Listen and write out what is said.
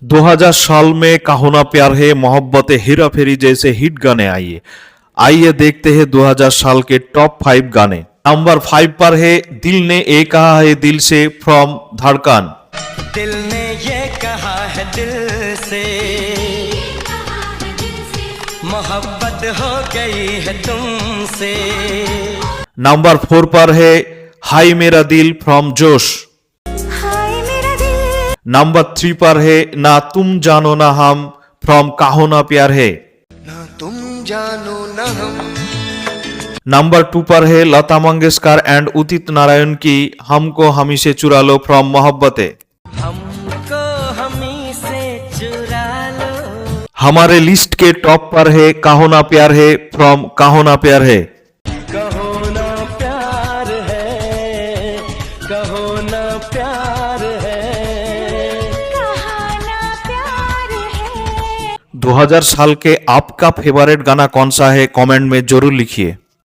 2000 साल में कहो ना प्यार है, मोहब्बत हेरा फेरी जैसे हिट गाने आइए आइए देखते हैं 2000 साल के टॉप 5 गाने। नंबर 5 पर है दिल ने ये कहा है दिल से फ्रॉम धड़कन। दिल ने ये कहा है दिल से, मोहब्बत हो गई है तुमसे। नंबर 4 पर है हाय मेरा दिल फ्रॉम जोश। नंबर 3 पर है ना तुम जानो ना हम फ्रॉम कहो ना प्यार है। ना तुम जानो ना हम। नंबर 2 पर है लता मंगेशकर एंड उदित नारायण की हमको हमी से चुरा लो फ्रॉम मोहब्बते। हमको हमी से चुरा लो। हमारे लिस्ट के टॉप पर है कहो ना प्यार है फ्रॉम कहो ना प्यार है। कहो ना प्यार है, कहो ना प्यार है, कहो ना प्यार है। 2000 साल के आपका फेवरेट गाना कौन सा है कमेंट में जरूर लिखिए।